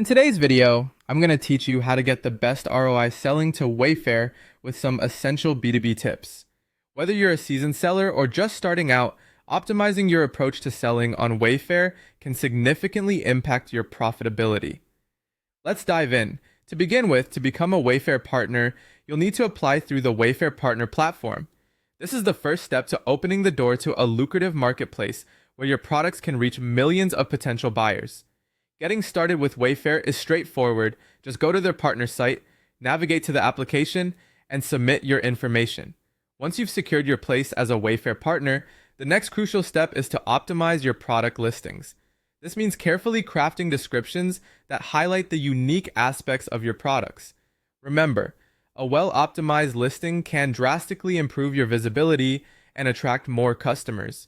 In today's video, I'm going to teach you how to get the best ROI selling to Wayfair with some essential B2B tips. Whether you're a seasoned seller or just starting out, optimizing your approach to selling on Wayfair can significantly impact your profitability. Let's dive in. To begin with, to become a Wayfair partner, you'll need to apply through the Wayfair Partner Platform. This is the first step to opening the door to a lucrative marketplace where your products can reach millions of potential buyers. Getting started with Wayfair is straightforward. Just go to their partner site, navigate to the application, and submit your information. Once you've secured your place as a Wayfair partner, the next crucial step is to optimize your product listings. This means carefully crafting descriptions that highlight the unique aspects of your products. Remember, a well-optimized listing can drastically improve your visibility and attract more customers.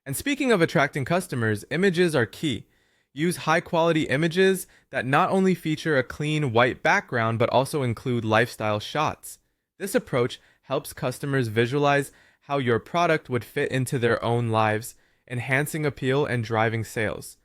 And speaking of attracting customers, images are key. Use high-quality images that not only feature a clean white background but also include lifestyle shots. This approach helps customers visualize how your product would fit into their own lives, enhancing appeal and driving sales.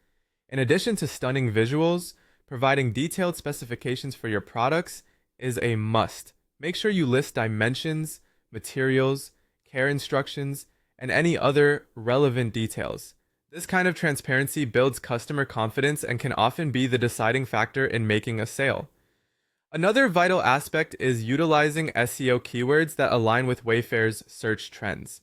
In addition to stunning visuals, providing detailed specifications for your products is a must. Make sure you list dimensions, materials, care instructions, and any other relevant details. This kind of transparency builds customer confidence and can often be the deciding factor in making a sale. Another vital aspect is utilizing SEO keywords that align with Wayfair's search trends.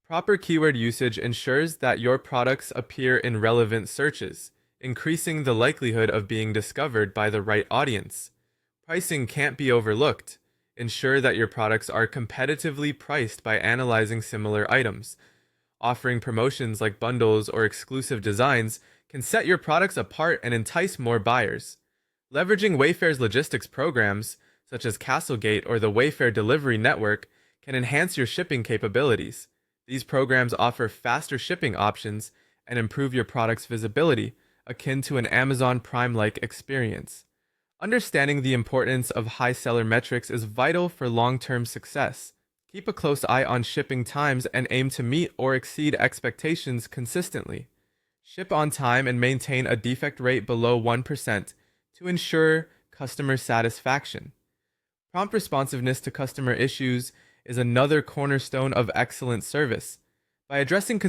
Proper keyword usage ensures that your products appear in relevant searches, increasing the likelihood of being discovered by the right audience. Pricing can't be overlooked. Ensure that your products are competitively priced by analyzing similar items. Offering promotions like bundles or exclusive designs can set your products apart and entice more buyers. Leveraging Wayfair's logistics programs, such as Castlegate or the Wayfair Delivery Network, can enhance your shipping capabilities. These programs offer faster shipping options and improve your product's visibility, akin to an Amazon Prime-like experience. Understanding the importance of high seller metrics is vital for long-term success. Keep a close eye on shipping times and aim to meet or exceed expectations consistently. Ship on time and maintain a defect rate below 1% to ensure customer satisfaction. Prompt responsiveness to customer issues is another cornerstone of excellent service. By addressing